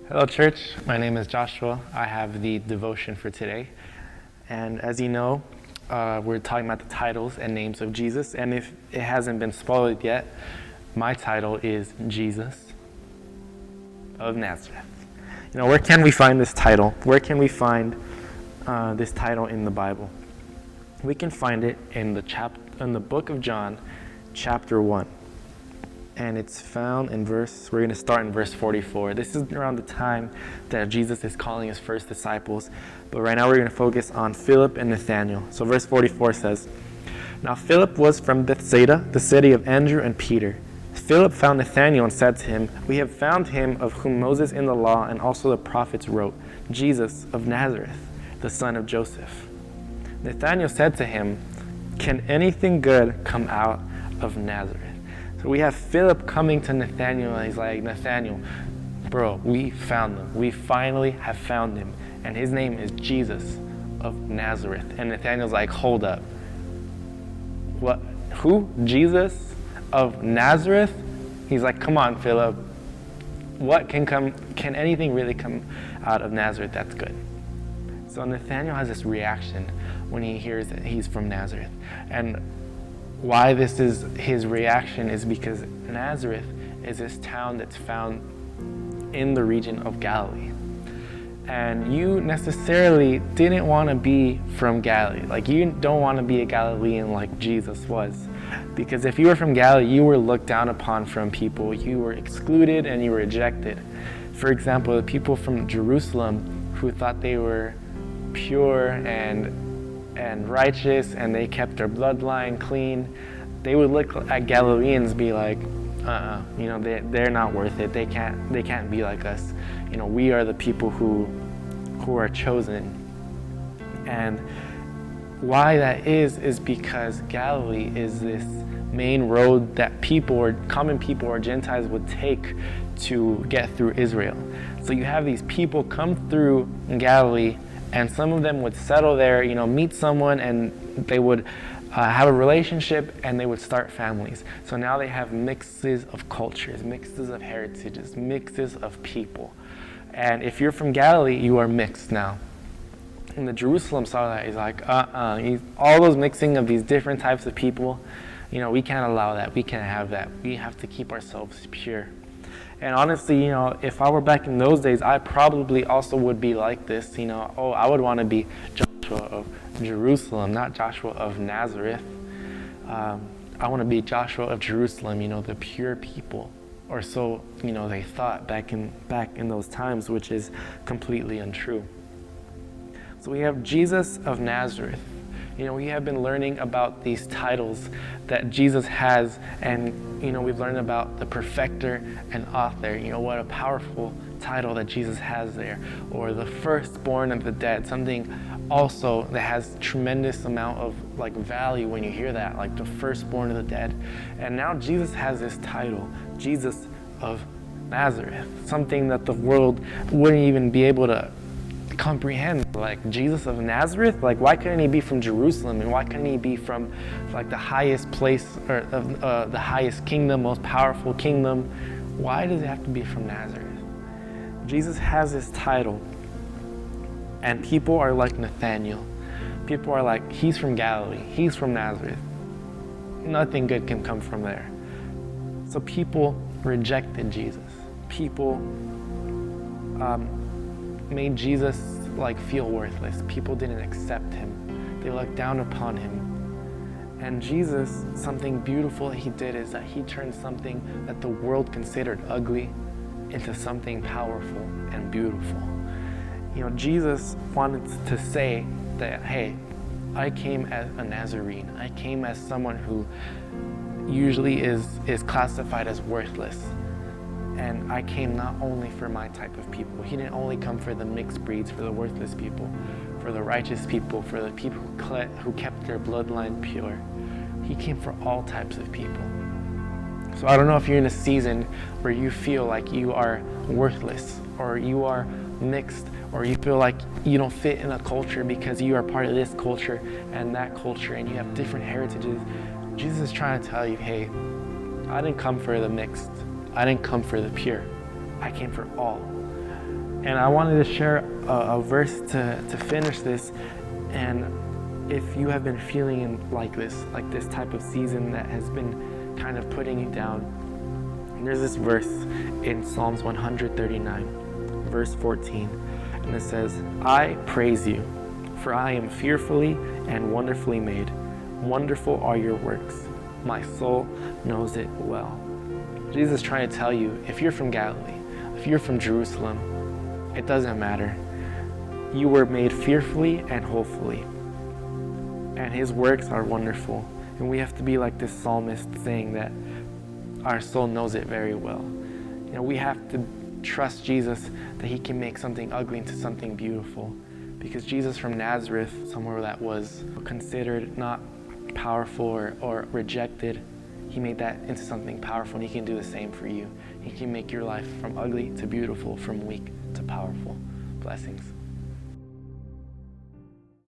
Hello, church. My name is Joshua. I have the devotion for today. And as you know, we're talking about the titles and names of Jesus. And if it hasn't been spoiled yet, my title is Jesus of Nazareth. Where can we find this title? Where can we find this title in the Bible? We can find it in the book of John, chapter 1. And it's found in we're going to start in verse 44. This is around the time that Jesus is calling his first disciples. But right now we're going to focus on Philip and Nathanael. So verse 44 says, "Now Philip was from Bethsaida, the city of Andrew and Peter. Philip found Nathanael and said to him, 'We have found him of whom Moses in the law and also the prophets wrote, Jesus of Nazareth, the son of Joseph.' Nathanael said to him, 'Can anything good come out of Nazareth?'" So we have Philip coming to Nathanael, and he's like, "Nathanael, bro, we found him. We finally have found him. And his name is Jesus of Nazareth." And Nathanael's like, "Hold up. What? Who? Jesus of Nazareth?" He's like, "Come on, Philip. What can anything really come out of Nazareth that's good?" So Nathanael has this reaction when he hears that he's from Nazareth. And why this is his reaction is because Nazareth is this town that's found in the region of Galilee. And you necessarily didn't want to be from Galilee. Like, you don't want to be a Galilean like Jesus was. Because if you were from Galilee, you were looked down upon from people. You were excluded and you were rejected. For example, the people from Jerusalem who thought they were pure and righteous and they kept their bloodline clean, they would look at Galileans be like, they're not worth it. They can't be like us. We are the people who are chosen. And why that is because Galilee is this main road that common people or Gentiles would take to get through Israel. So you have these people come through Galilee, and some of them would settle there, meet someone, and they would have a relationship, and they would start families. So now they have mixes of cultures, mixes of heritages, mixes of people. And if you're from Galilee, you are mixed now. And the Jerusalem saw that. He's like, all those mixing of these different types of people, we can't allow that. We can't have that. We have to keep ourselves pure. And honestly, if I were back in those days, I probably also would be like this. I would want to be Joshua of Jerusalem, not Joshua of Nazareth. I want to be Joshua of Jerusalem, the pure people. Or so, they thought back in those times, which is completely untrue. So we have Jesus of Nazareth. We have been learning about these titles that Jesus has, and we've learned about the perfecter and author. What a powerful title that Jesus has there. Or the firstborn of the dead, something also that has tremendous amount of value when you hear that, like the firstborn of the dead. And now Jesus has this title, Jesus of Nazareth, something that the world wouldn't even be able to comprehend. Like, Jesus of Nazareth, why couldn't he be from Jerusalem, and why couldn't he be from the highest place, or the highest kingdom, most powerful kingdom? Why does it have to be from Nazareth? Jesus has this title, and people are like Nathanael. People are like, he's from Galilee, he's from Nazareth, nothing good can come from there. So people rejected Jesus. People made Jesus feel worthless. People didn't accept him. They looked down upon him. And Jesus, something beautiful he did is that he turned something that the world considered ugly into something powerful and beautiful. Jesus wanted to say that, hey, I came as a Nazarene. I came as someone who usually is classified as worthless. And I came not only for my type of people. He didn't only come for the mixed breeds, for the worthless people, for the righteous people, for the people who kept their bloodline pure. He came for all types of people. So I don't know if you're in a season where you feel like you are worthless, or you are mixed, or you feel like you don't fit in a culture because you are part of this culture and that culture, and you have different heritages. Jesus is trying to tell you, hey, I didn't come for the mixed. I didn't come for the pure. I came for all. And I wanted to share a verse to finish this. And if you have been feeling like this type of season that has been kind of putting you down, there's this verse in Psalms 139, verse 14, and it says, I praise you, for I am fearfully and wonderfully made. Wonderful are your works. My soul knows it well. Jesus is trying to tell you, if you're from Galilee, if you're from Jerusalem, it doesn't matter. You were made fearfully and wholesomely, and his works are wonderful. And we have to be like this psalmist saying that our soul knows it very well. You know, we have to trust Jesus that he can make something ugly into something beautiful, because Jesus from Nazareth, somewhere that was considered not powerful or rejected, he made that into something powerful, and he can do the same for you. He can make your life from ugly to beautiful, from weak to powerful. Blessings.